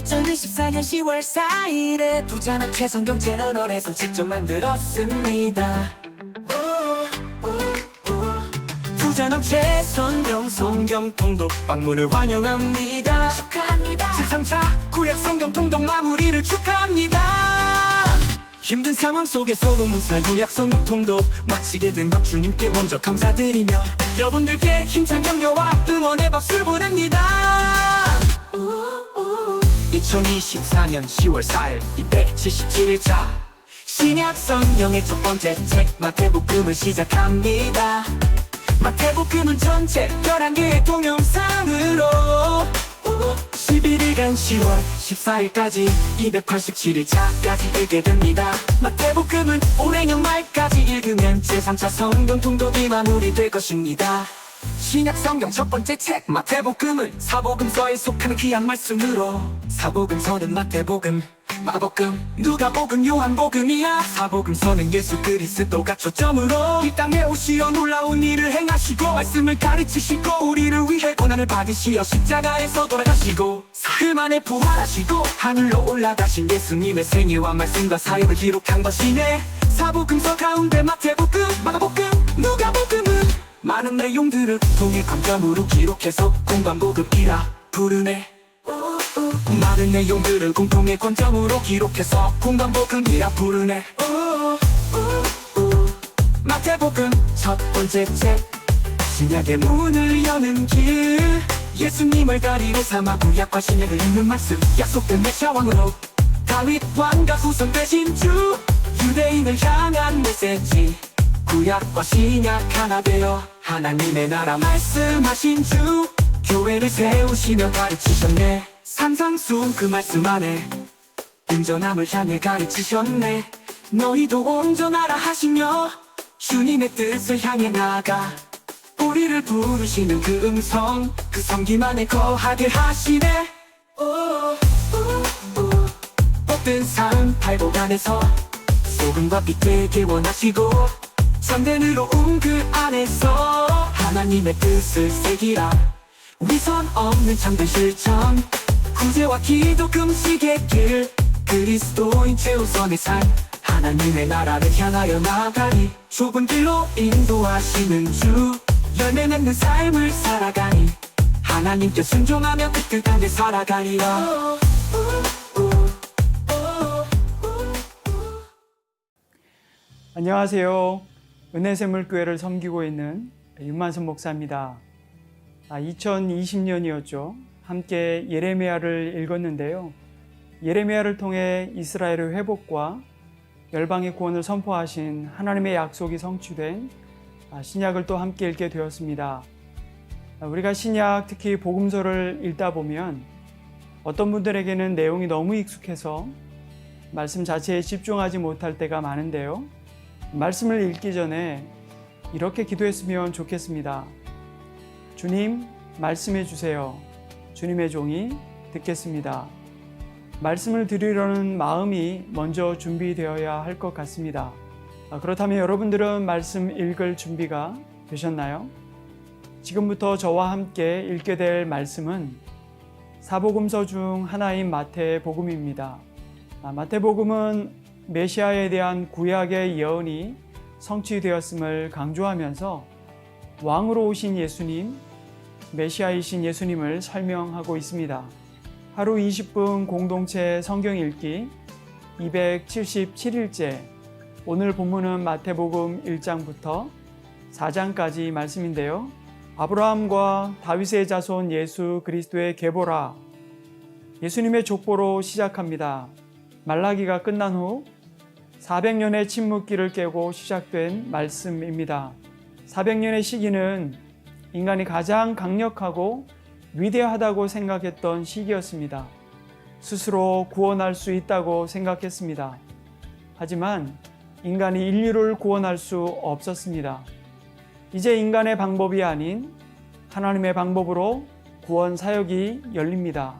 2024년 10월 4일에 부자는 최성경 채널에서 직접 만들었습니다. 부자는 최성경 성경 통독 방문을 환영합니다. 축하합니다. 제3차 구약 성경 통독 마무리를 축하합니다. 힘든 상황 속에서도 무사히 구약 성경 통독 마치게 된 것 주님께 먼저 감사드리며 여러분들께 힘찬 격려와 응원의 박수를 보냅니다. 2024년 10월 4일 277일차 신약 성경의 첫 번째 책 마태복음을 시작합니다. 마태복음은 전체 11개의 동영상으로 11일간 10월 14일까지 287일차까지 읽게 됩니다. 마태복음은 올해 연말까지 읽으면 제3차 성경 통독이 마무리될 것입니다. 신약 성경 첫 번째 책 마태복음은 사복음서에 속하는 귀한 말씀으로 사복음서는 마태복음, 마복음, 누가복음, 요한복음이야. 사복음서는 예수 그리스도가 초점으로 이 땅에 오시어 놀라운 일을 행하시고 말씀을 가르치시고 우리를 위해 고난을 받으시어 십자가에서 돌아가시고 사흘 만에 부활하시고 하늘로 올라가신 예수님의 생애와 말씀과 사역을 기록한 것이네. 사복음서 가운데 마태복음, 마가복음, 누가복음은 많은 내용들을 통해 관점으로 기록해서 공관복음이라 부르네. 많은 내용들을 공통의 관점으로 기록해서 공관복음이라 부르네. 마태복음 첫 번째 책 신약의 문을 여는 길 예수님을 다리로 삼아 구약과 신약을 읽는 말씀 약속된 메시아 왕으로 다윗 왕과 후손 되신 주 유대인을 향한 메시지 구약과 신약 하나 되어 하나님의 나라 말씀하신 주 교회를 세우시며 가르치셨네. 산상수훈 그 말씀 안에 온전함을 향해 가르치셨네. 너희도 온전하라 하시며 주님의 뜻을 향해 나아가 우리를 부르시는 그 음성 그 성김 안에 거하게 하시네. 뻗든 삶 발복 안에서 소금과 빛 되게 원하시고 참된 의로움 그 안에서 하나님의 뜻을 새기라. 위선 없는 참된 실천 구제와 기도 금식의 길 그리스도인 최우선의 삶 하나님의 나라를 향하여 나아가니 좁은 길로 인도하시는 주 열매 맺는 삶을 살아가니 하나님께 순종하며 그 뜻 안에 살아가리라. 안녕하세요. 은혜샘물교회를 섬기고 있는 윤만선 목사입니다. 2020년이었죠. 함께 예레미야를 읽었는데요. 예레미야를 통해 이스라엘의 회복과 열방의 구원을 선포하신 하나님의 약속이 성취된 신약을 또 함께 읽게 되었습니다. 우리가 신약, 특히 복음서를 읽다 보면 어떤 분들에게는 내용이 너무 익숙해서 말씀 자체에 집중하지 못할 때가 많은데요. 말씀을 읽기 전에 이렇게 기도했으면 좋겠습니다. 주님, 말씀해 주세요. 주님의 종이 듣겠습니다. 말씀을 들으려는 마음이 먼저 준비되어야 할 것 같습니다. 그렇다면 여러분들은 말씀 읽을 준비가 되셨나요? 지금부터 저와 함께 읽게 될 말씀은 사복음서 중 하나인 마태복음입니다. 마태복음은 메시아에 대한 구약의 예언이 성취되었음을 강조하면서 왕으로 오신 예수님, 메시아이신 예수님을 설명하고 있습니다. 하루 20분 공동체 성경 읽기 277일째 오늘 본문은 마태복음 1장부터 4장까지 말씀인데요. 아브라함과 다윗의 자손 예수 그리스도의 계보라 예수님의 족보로 시작합니다. 말라기가 끝난 후 400년의 침묵기를 깨고 시작된 말씀입니다. 400년의 시기는 인간이 가장 강력하고 위대하다고 생각했던 시기였습니다. 스스로 구원할 수 있다고 생각했습니다. 하지만 인간이 인류를 구원할 수 없었습니다. 이제 인간의 방법이 아닌 하나님의 방법으로 구원 사역이 열립니다.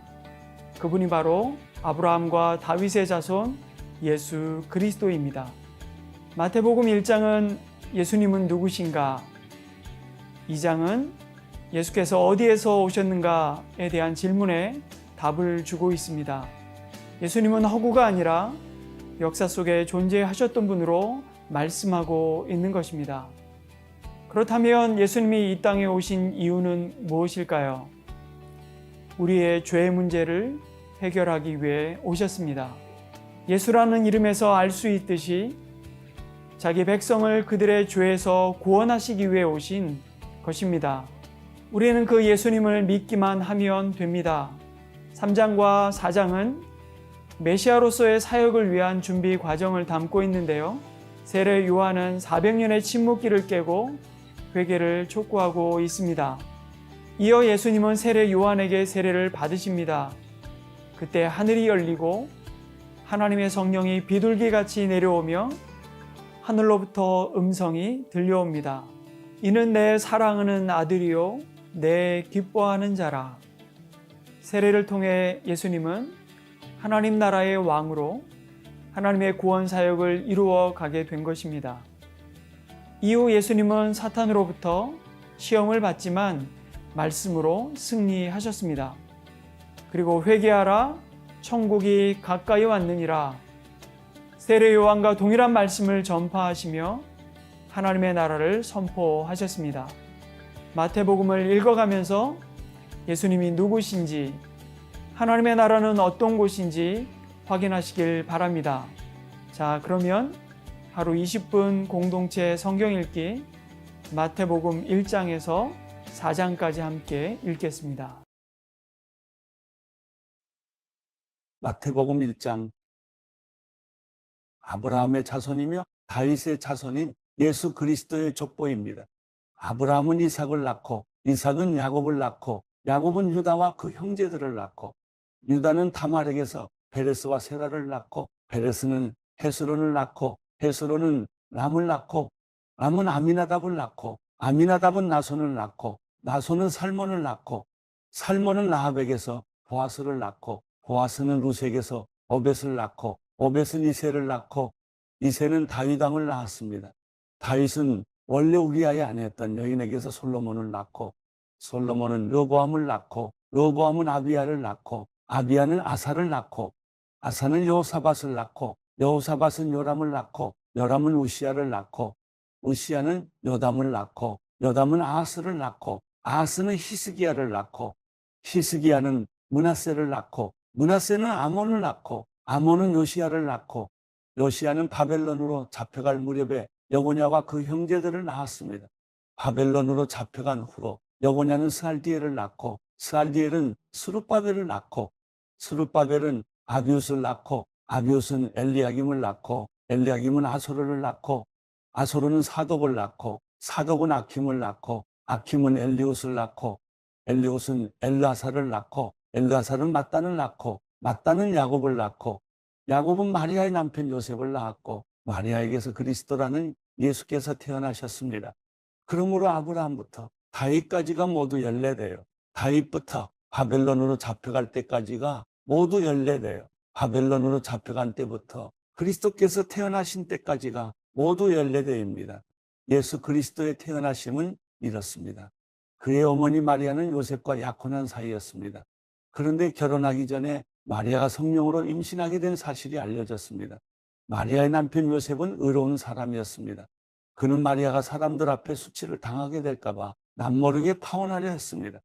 그분이 바로 아브라함과 다윗의 자손 예수 그리스도입니다. 마태복음 1장은 예수님은 누구신가? 2장은 예수께서 어디에서 오셨는가에 대한 질문에 답을 주고 있습니다. 예수님은 허구가 아니라 역사 속에 존재하셨던 분으로 말씀하고 있는 것입니다. 그렇다면 예수님이 이 땅에 오신 이유는 무엇일까요? 우리의 죄 문제를 해결하기 위해 오셨습니다. 예수라는 이름에서 알 수 있듯이 자기 백성을 그들의 죄에서 구원하시기 위해 오신 것입니다. 우리는 그 예수님을 믿기만 하면 됩니다. 3장과 4장은 메시아로서의 사역을 위한 준비 과정을 담고 있는데요. 세례 요한은 400년의 침묵기를 깨고 회개를 촉구하고 있습니다. 이어 예수님은 세례 요한에게 세례를 받으십니다. 그때 하늘이 열리고 하나님의 성령이 비둘기같이 내려오며 하늘로부터 음성이 들려옵니다. 이는 내 사랑하는 아들이요 내 기뻐하는 자라. 세례를 통해 예수님은 하나님 나라의 왕으로 하나님의 구원 사역을 이루어 가게 된 것입니다. 이후 예수님은 사탄으로부터 시험을 받지만 말씀으로 승리하셨습니다. 그리고 회개하라 천국이 가까이 왔느니라. 세례 요한과 동일한 말씀을 전파하시며 하나님의 나라를 선포하셨습니다. 마태복음을 읽어가면서 예수님이 누구신지, 하나님의 나라는 어떤 곳인지 확인하시길 바랍니다. 자, 그러면 하루 20분 공동체 성경 읽기 마태복음 1장에서 4장까지 함께 읽겠습니다. 마태복음 1장. 아브라함의 자손이며 다윗의 자손인 예수 그리스도의 족보입니다. 아브라함은 이삭을 낳고 이삭은 야곱을 낳고 야곱은 유다와 그 형제들을 낳고 유다는 다말에게서 베레스와 세라를 낳고 베레스는 헤스론을 낳고 헤스론은 람을 낳고 람은 아미나답을 낳고 아미나답은 나손을 낳고 나손은 살몬을 낳고 살몬은 라합에게서 보아스를 낳고 보아스는 루색에서 오벳을 낳고 오벳은 이새를 낳고 이새는 다윗 왕을 낳았습니다. 다윗은 원래 우리아의 아내였던 여인에게서 솔로몬을 낳고 솔로몬은 르보암을 낳고 르보암은 아비야를 낳고 아비야는 아사를 낳고 아사는 여호사밧을 낳고 여호사밧은 요람을 낳고 요람은 우시야를 낳고 우시야는 요담을 낳고 요담은 아하스를 낳고 아하스는 히스기야를 낳고 히스기야는 므낫세를 낳고 므낫세는 아몬을 낳고 아몬은 요시야를 낳고 요시야는 바벨론으로 잡혀갈 무렵에 여고냐와 그 형제들을 낳았습니다. 바벨론으로 잡혀간 후로 여고냐는 스알디엘을 낳고 스알디엘은 스룹바벨을 낳고 스룹바벨은 아비웃을 낳고 아비웃은 엘리야김을 낳고 엘리야김은 아소르를 낳고 아소르는 사독을 낳고 사독은 아킴을 낳고 아킴은 엘리웃을 낳고 엘리웃은 엘라사를 낳고 엘라사는 mat단을 낳고 mat단은 야곱을 낳고 야곱은 마리아의 남편 요셉을 낳았고 마리아에게서 그리스도라는 예수께서 태어나셨습니다. 그러므로 아브라함부터 다윗까지가 모두 연례돼요. 다윗부터 바벨론으로 잡혀갈 때까지가 모두 연례돼요. 바벨론으로 잡혀간 때부터 그리스도께서 태어나신 때까지가 모두 연례대입니다. 예수 그리스도의 태어나심은 이렇습니다. 그의 어머니 마리아는 요셉과 약혼한 사이였습니다. 그런데 결혼하기 전에 마리아가 성령으로 임신하게 된 사실이 알려졌습니다. 마리아의 남편 요셉은 의로운 사람이었습니다. 그는 마리아가 사람들 앞에 수치를 당하게 될까 봐 남모르게 파혼하려 했습니다.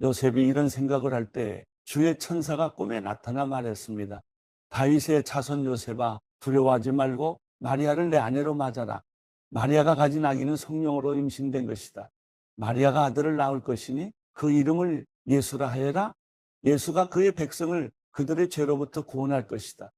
요셉이 이런 생각을 할 때 주의 천사가 꿈에 나타나 말했습니다. 다윗의 자손 요셉아, 두려워하지 말고 마리아를 내 아내로 맞아라. 마리아가 가진 아기는 성령으로 임신된 것이다. 마리아가 아들을 낳을 것이니 그 이름을 예수라 하여라. 예수가 그의 백성을 그들의 죄로부터 구원할 것이다.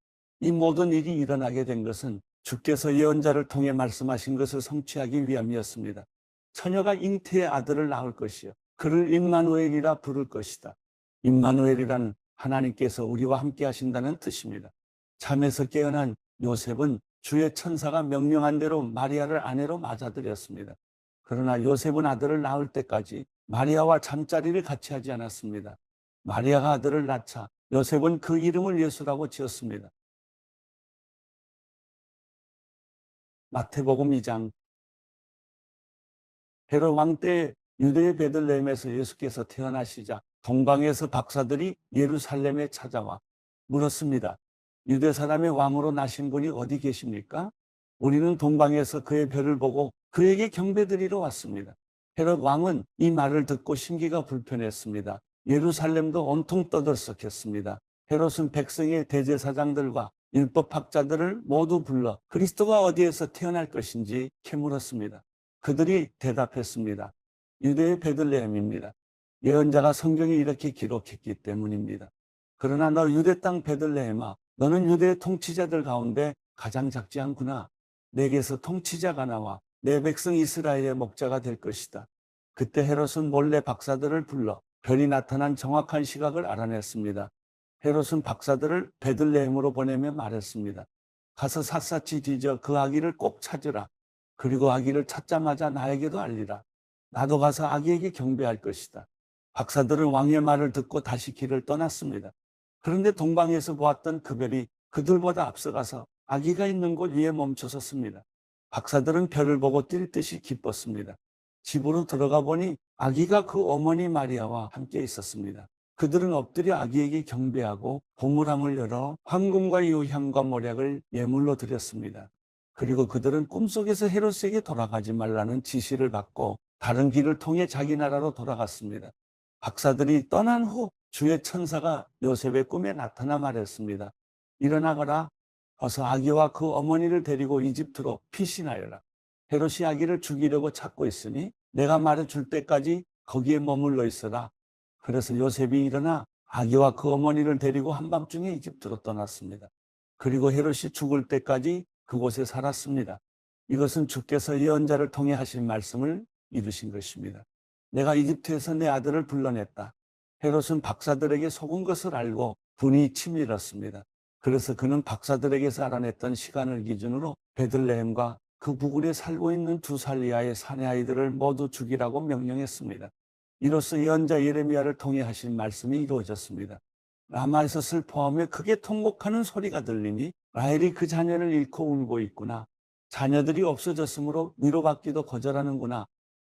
이 모든 일이 일어나게 된 것은 주께서 예언자를 통해 말씀하신 것을 성취하기 위함이었습니다. 처녀가 잉태의 아들을 낳을 것이요 그를 임마누엘이라 부를 것이다. 임마누엘이란 하나님께서 우리와 함께 하신다는 뜻입니다. 잠에서 깨어난 요셉은 주의 천사가 명령한 대로 마리아를 아내로 맞아들였습니다. 그러나 요셉은 아들을 낳을 때까지 마리아와 잠자리를 같이 하지 않았습니다. 마리아가 아들을 낳자 요셉은 그 이름을 예수라고 지었습니다. 마태복음 2장. 헤롯 왕 때 유대의 베들레헴에서 예수께서 태어나시자 동방에서 박사들이 예루살렘에 찾아와 물었습니다. 유대 사람의 왕으로 나신 분이 어디 계십니까? 우리는 동방에서 그의 별을 보고 그에게 경배드리러 왔습니다. 헤롯 왕은 이 말을 듣고 심기가 불편했습니다. 예루살렘도 온통 떠들썩했습니다. 헤롯은 백성의 대제사장들과 율법학자들을 모두 불러 그리스도가 어디에서 태어날 것인지 캐물었습니다. 그들이 대답했습니다. 유대의 베들레헴입니다. 예언자가 성경에 이렇게 기록했기 때문입니다. 그러나 너 유대 땅 베들레헴아, 너는 유대의 통치자들 가운데 가장 작지 않구나. 내게서 통치자가 나와 내 백성 이스라엘의 목자가 될 것이다. 그때 헤롯은 몰래 박사들을 불러 별이 나타난 정확한 시각을 알아냈습니다. 헤롯은 박사들을 베들레헴으로 보내며 말했습니다. 가서 샅샅이 뒤져 그 아기를 꼭 찾으라. 그리고 아기를 찾자마자 나에게도 알리라. 나도 가서 아기에게 경배할 것이다. 박사들은 왕의 말을 듣고 다시 길을 떠났습니다. 그런데 동방에서 보았던 그 별이 그들보다 앞서가서 아기가 있는 곳 위에 멈춰섰습니다. 박사들은 별을 보고 뛸 듯이 기뻤습니다. 집으로 들어가 보니 아기가 그 어머니 마리아와 함께 있었습니다. 그들은 엎드려 아기에게 경배하고 보물함을 열어 황금과 유향과 모략을 예물로 드렸습니다. 그리고 그들은 꿈속에서 헤롯에게 돌아가지 말라는 지시를 받고 다른 길을 통해 자기 나라로 돌아갔습니다. 박사들이 떠난 후 주의 천사가 요셉의 꿈에 나타나 말했습니다. 일어나거라. 어서 아기와 그 어머니를 데리고 이집트로 피신하여라. 헤롯이 아기를 죽이려고 찾고 있으니 내가 말해줄 때까지 거기에 머물러 있어라. 그래서 요셉이 일어나 아기와 그 어머니를 데리고 한밤중에 이집트로 떠났습니다. 그리고 헤롯이 죽을 때까지 그곳에 살았습니다. 이것은 주께서 예언자를 통해 하신 말씀을 이루신 것입니다. 내가 이집트에서 내 아들을 불러냈다. 헤롯은 박사들에게 속은 것을 알고 분이 치밀었습니다. 그래서 그는 박사들에게서 알아냈던 시간을 기준으로 베들레헴과 그 부근에 살고 있는 2살 이하의 사내 아이들을 모두 죽이라고 명령했습니다. 이로써 예언자 예레미야를 통해 하신 말씀이 이루어졌습니다. 라마에서 슬퍼하며 크게 통곡하는 소리가 들리니 라헬이 그 자녀를 잃고 울고 있구나. 자녀들이 없어졌으므로 위로받기도 거절하는구나.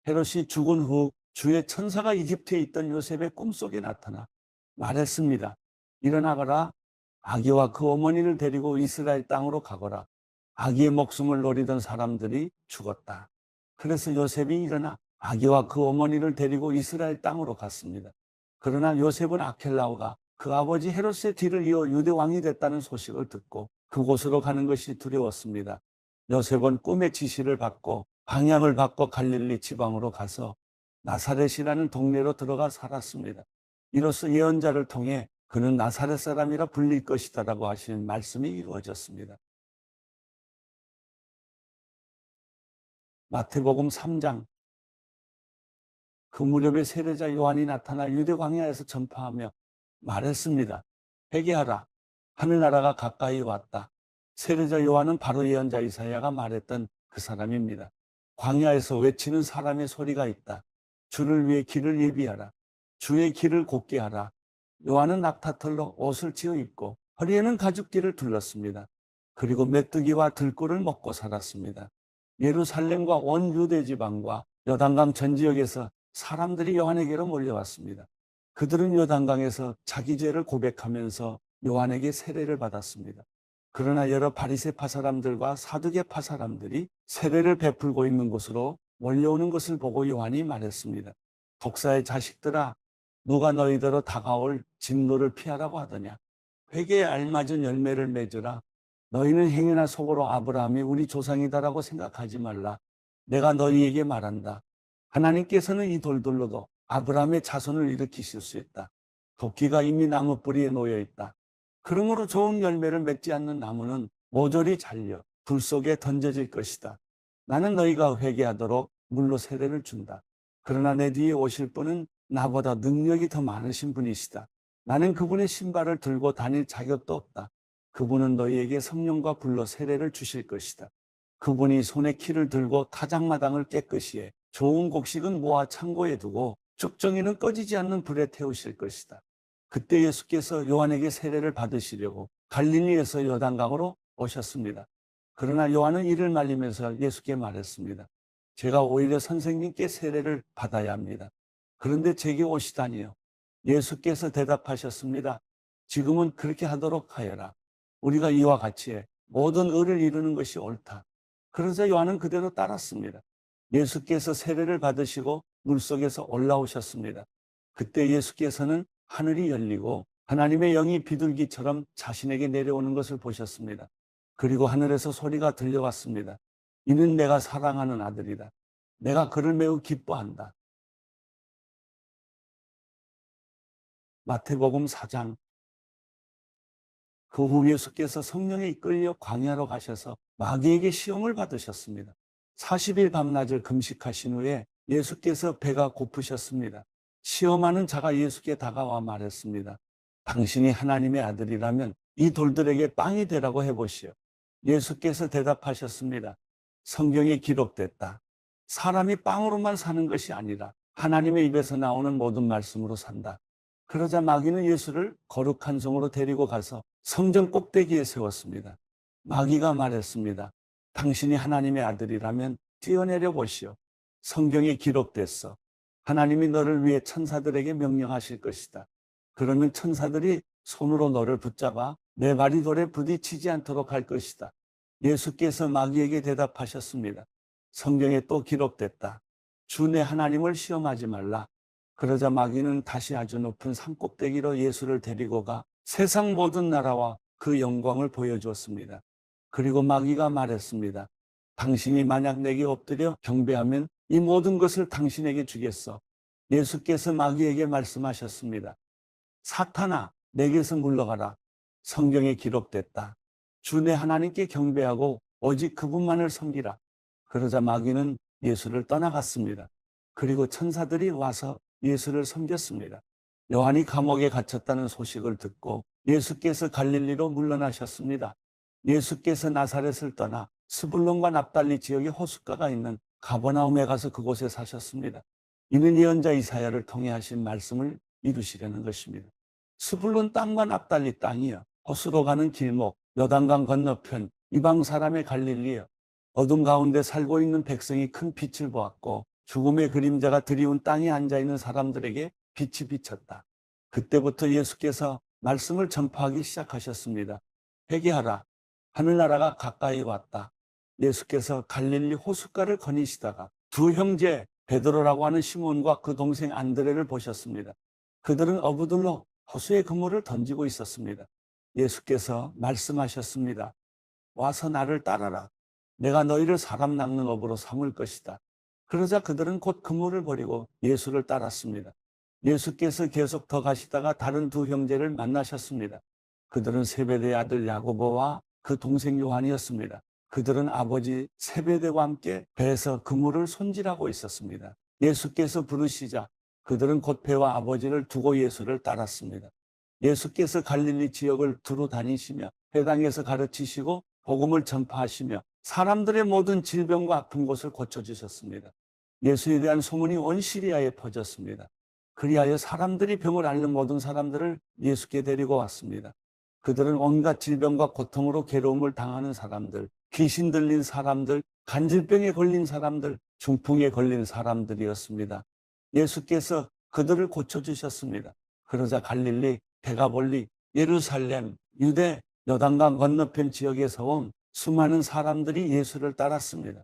헤롯이 죽은 후 주의 천사가 이집트에 있던 요셉의 꿈속에 나타나 말했습니다. 일어나거라. 아기와 그 어머니를 데리고 이스라엘 땅으로 가거라. 아기의 목숨을 노리던 사람들이 죽었다. 그래서 요셉이 일어나 아기와 그 어머니를 데리고 이스라엘 땅으로 갔습니다. 그러나 요셉은 아켈라오가 그 아버지 헤롯의 뒤를 이어 유대 왕이 됐다는 소식을 듣고 그곳으로 가는 것이 두려웠습니다. 요셉은 꿈의 지시를 받고 방향을 바꿔 갈릴리 지방으로 가서 나사렛이라는 동네로 들어가 살았습니다. 이로써 예언자를 통해 그는 나사렛 사람이라 불릴 것이다라고 하시는 말씀이 이루어졌습니다. 마태복음 3장. 그 무렵에 세례자 요한이 나타나 유대 광야에서 전파하며 말했습니다. 회개하라. 하늘나라가 가까이 왔다. 세례자 요한은 바로 예언자 이사야가 말했던 그 사람입니다. 광야에서 외치는 사람의 소리가 있다. 주를 위해 길을 예비하라. 주의 길을 곧게 하라. 요한은 낙타털로 옷을 지어 입고 허리에는 가죽띠를 둘렀습니다. 그리고 메뚜기와 들꿀을 먹고 살았습니다. 예루살렘과 온 유대 지방과 요단강 전 지역에서 사람들이 요한에게로 몰려왔습니다. 그들은 요단강에서 자기 죄를 고백하면서 요한에게 세례를 받았습니다. 그러나 여러 바리새파 사람들과 사두개파 사람들이 세례를 베풀고 있는 곳으로 몰려오는 것을 보고 요한이 말했습니다. 독사의 자식들아, 누가 너희더러 다가올 진노를 피하라고 하더냐. 회개에 알맞은 열매를 맺으라. 너희는 행여나 속으로 아브라함이 우리 조상이다라고 생각하지 말라. 내가 너희에게 말한다. 하나님께서는 이 돌들로도 아브라함의 자손을 일으키실 수 있다. 도끼가 이미 나무 뿌리에 놓여 있다. 그러므로 좋은 열매를 맺지 않는 나무는 모조리 잘려 불 속에 던져질 것이다. 나는 너희가 회개하도록 물로 세례를 준다. 그러나 내 뒤에 오실 분은 나보다 능력이 더 많으신 분이시다. 나는 그분의 신발을 들고 다닐 자격도 없다. 그분은 너희에게 성령과 불로 세례를 주실 것이다. 그분이 손에 키를 들고 타작마당을 깨끗이 해 좋은 곡식은 모아 창고에 두고 쭉정이는 꺼지지 않는 불에 태우실 것이다. 그때 예수께서 요한에게 세례를 받으시려고 갈릴리에서 요단강으로 오셨습니다. 그러나 요한은 이를 말리면서 예수께 말했습니다. 제가 오히려 선생님께 세례를 받아야 합니다. 그런데 제게 오시다니요. 예수께서 대답하셨습니다. 지금은 그렇게 하도록 하여라. 우리가 이와 같이 모든 의를 이루는 것이 옳다. 그러자 요한은 그대로 따랐습니다. 예수께서 세례를 받으시고 물속에서 올라오셨습니다. 그때 예수께서는 하늘이 열리고 하나님의 영이 비둘기처럼 자신에게 내려오는 것을 보셨습니다. 그리고 하늘에서 소리가 들려왔습니다. 이는 내가 사랑하는 아들이다. 내가 그를 매우 기뻐한다. 마태복음 4장. 그 후 예수께서 성령에 이끌려 광야로 가셔서 마귀에게 시험을 받으셨습니다. 40일 밤낮을 금식하신 후에 예수께서 배가 고프셨습니다. 시험하는 자가 예수께 다가와 말했습니다. 당신이 하나님의 아들이라면 이 돌들에게 빵이 되라고 해보시오. 예수께서 대답하셨습니다. 성경에 기록됐다. 사람이 빵으로만 사는 것이 아니라 하나님의 입에서 나오는 모든 말씀으로 산다. 그러자 마귀는 예수를 거룩한 성으로 데리고 가서 성전 꼭대기에 세웠습니다. 마귀가 말했습니다. 당신이 하나님의 아들이라면 뛰어내려 보시오. 성경에 기록됐어. 하나님이 너를 위해 천사들에게 명령하실 것이다. 그러면 천사들이 손으로 너를 붙잡아 내 발이 돌에 부딪히지 않도록 할 것이다. 예수께서 마귀에게 대답하셨습니다. 성경에 또 기록됐다. 주 내 하나님을 시험하지 말라. 그러자 마귀는 다시 아주 높은 산 꼭대기로 예수를 데리고 가 세상 모든 나라와 그 영광을 보여주었습니다. 그리고 마귀가 말했습니다. 당신이 만약 내게 엎드려 경배하면 이 모든 것을 당신에게 주겠어. 예수께서 마귀에게 말씀하셨습니다. 사탄아, 내게서 물러가라. 성경에 기록됐다. 주 내 하나님께 경배하고 오직 그분만을 섬기라. 그러자 마귀는 예수를 떠나갔습니다. 그리고 천사들이 와서 예수를 섬겼습니다. 요한이 감옥에 갇혔다는 소식을 듣고 예수께서 갈릴리로 물러나셨습니다. 예수께서 나사렛을 떠나 스불론과 납달리 지역에 호숫가가 있는 가버나움에 가서 그곳에 사셨습니다. 이는 예언자 이사야를 통해 하신 말씀을 이루시려는 것입니다. 스불론 땅과 납달리 땅이여, 호수로 가는 길목, 요단강 건너편, 이방 사람의 갈릴리여. 어둠 가운데 살고 있는 백성이 큰 빛을 보았고 죽음의 그림자가 드리운 땅에 앉아있는 사람들에게 빛이 비쳤다. 그때부터 예수께서 말씀을 전파하기 시작하셨습니다. 회개하라. 하늘나라가 가까이 왔다. 예수께서 갈릴리 호숫가를 거니시다가 두 형제 베드로라고 하는 시몬과 그 동생 안드레를 보셨습니다. 그들은 어부들로 호수에 그물을 던지고 있었습니다. 예수께서 말씀하셨습니다. 와서 나를 따라라. 내가 너희를 사람 낚는 업으로 삼을 것이다. 그러자 그들은 곧 그물을 버리고 예수를 따랐습니다. 예수께서 계속 더 가시다가 다른 두 형제를 만나셨습니다. 그들은 세베대의 아들 야고보와 그 동생 요한이었습니다. 그들은 아버지 세베대와 함께 배에서 그물을 손질하고 있었습니다. 예수께서 부르시자 그들은 곧 배와 아버지를 두고 예수를 따랐습니다. 예수께서 갈릴리 지역을 두루 다니시며 회당에서 가르치시고 복음을 전파하시며 사람들의 모든 질병과 아픈 곳을 고쳐주셨습니다. 예수에 대한 소문이 온 시리아에 퍼졌습니다. 그리하여 사람들이 병을 앓는 모든 사람들을 예수께 데리고 왔습니다. 그들은 온갖 질병과 고통으로 괴로움을 당하는 사람들, 귀신 들린 사람들, 간질병에 걸린 사람들, 중풍에 걸린 사람들이었습니다. 예수께서 그들을 고쳐주셨습니다. 그러자 갈릴리, 데가볼리, 예루살렘, 유대, 요단강 건너편 지역에서 온 수많은 사람들이 예수를 따랐습니다.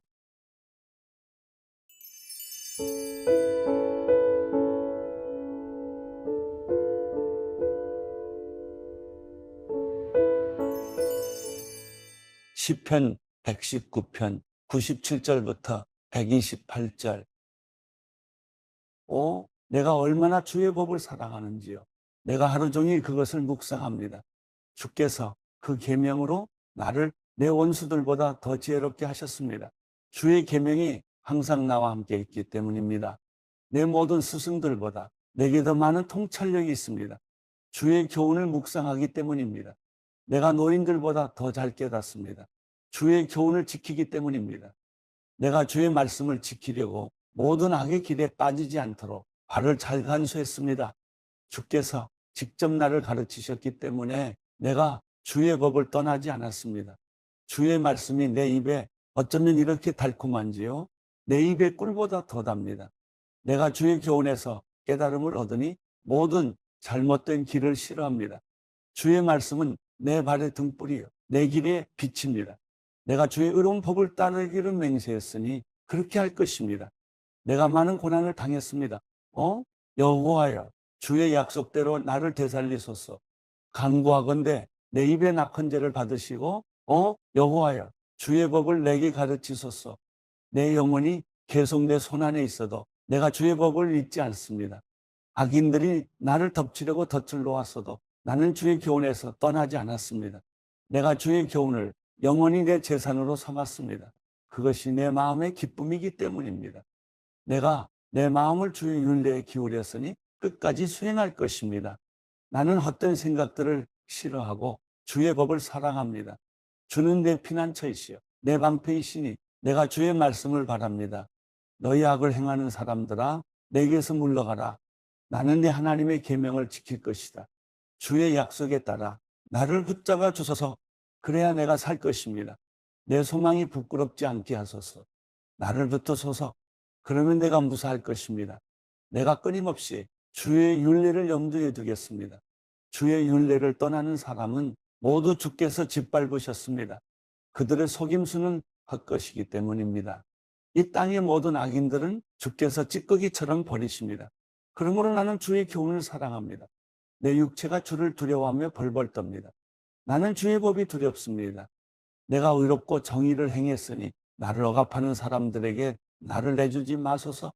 시편 119편 97절부터 128절. 오, 내가 얼마나 주의 법을 사랑하는지요. 내가 하루 종일 그것을 묵상합니다. 주께서 그 계명으로 나를 내 원수들보다 더 지혜롭게 하셨습니다. 주의 계명이 항상 나와 함께 있기 때문입니다. 내 모든 스승들보다 내게 더 많은 통찰력이 있습니다. 주의 교훈을 묵상하기 때문입니다. 내가 노인들보다 더 잘 깨닫습니다. 주의 교훈을 지키기 때문입니다. 내가 주의 말씀을 지키려고 모든 악의 길에 빠지지 않도록 발을 잘 간수했습니다. 주께서 직접 나를 가르치셨기 때문에 내가 주의 법을 떠나지 않았습니다. 주의 말씀이 내 입에 어쩌면 이렇게 달콤한지요? 내 입의 꿀보다 더 답니다. 내가 주의 교훈에서 깨달음을 얻으니 모든 잘못된 길을 싫어합니다. 주의 말씀은 내 발의 등불이요 내 길의 빛입니다. 내가 주의 의로운 법을 따르기를 맹세했으니 그렇게 할 것입니다. 내가 많은 고난을 당했습니다. 여호와여, 주의 약속대로 나를 되살리소서. 간구하건대 내 입의 낙헌제를 받으시고 여호와여, 주의 법을 내게 가르치소서. 내 영혼이 계속 내 손안에 있어도 내가 주의 법을 잊지 않습니다. 악인들이 나를 덮치려고 덫을 놓았어도 나는 주의 교훈에서 떠나지 않았습니다. 내가 주의 교훈을 영원히 내 재산으로 삼았습니다. 그것이 내 마음의 기쁨이기 때문입니다. 내가 내 마음을 주의 율례에 기울였으니 끝까지 수행할 것입니다. 나는 헛된 생각들을 싫어하고 주의 법을 사랑합니다. 주는 내 피난처이시여 내 방패이시니 내가 주의 말씀을 바랍니다. 너희 악을 행하는 사람들아 내게서 물러가라. 나는 내 하나님의 계명을 지킬 것이다. 주의 약속에 따라 나를 붙잡아 주소서. 그래야 내가 살 것입니다. 내 소망이 부끄럽지 않게 하소서. 나를 붙드소서. 그러면 내가 무사할 것입니다. 내가 끊임없이 주의 율례를 염두에 두겠습니다. 주의 율례를 떠나는 사람은 모두 주께서 짓밟으셨습니다. 그들의 속임수는 헛것이기 때문입니다. 이 땅의 모든 악인들은 주께서 찌꺼기처럼 버리십니다. 그러므로 나는 주의 교훈을 사랑합니다. 내 육체가 주를 두려워하며 벌벌 떱니다. 나는 주의 법이 두렵습니다. 내가 의롭고 정의를 행했으니 나를 억압하는 사람들에게 나를 내주지 마소서.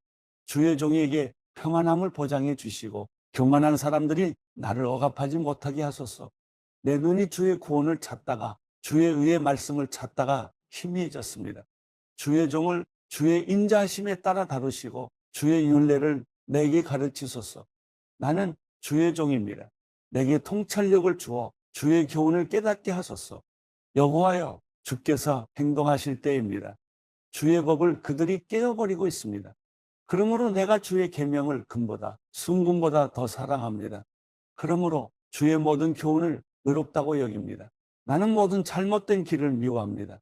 주의 종에게 평안함을 보장해 주시고 교만한 사람들이 나를 억압하지 못하게 하소서. 내 눈이 주의 구원을 찾다가 주의 의의 말씀을 찾다가 희미해졌습니다. 주의 종을 주의 인자하심에 따라 다루시고 주의 율례를 내게 가르치소서. 나는 주의 종입니다. 내게 통찰력을 주어 주의 교훈을 깨닫게 하소서. 여호와여, 주께서 행동하실 때입니다. 주의 법을 그들이 깨어버리고 있습니다. 그러므로 내가 주의 계명을 금보다 순금보다 더 사랑합니다. 그러므로 주의 모든 교훈을 의롭다고 여깁니다. 나는 모든 잘못된 길을 미워합니다.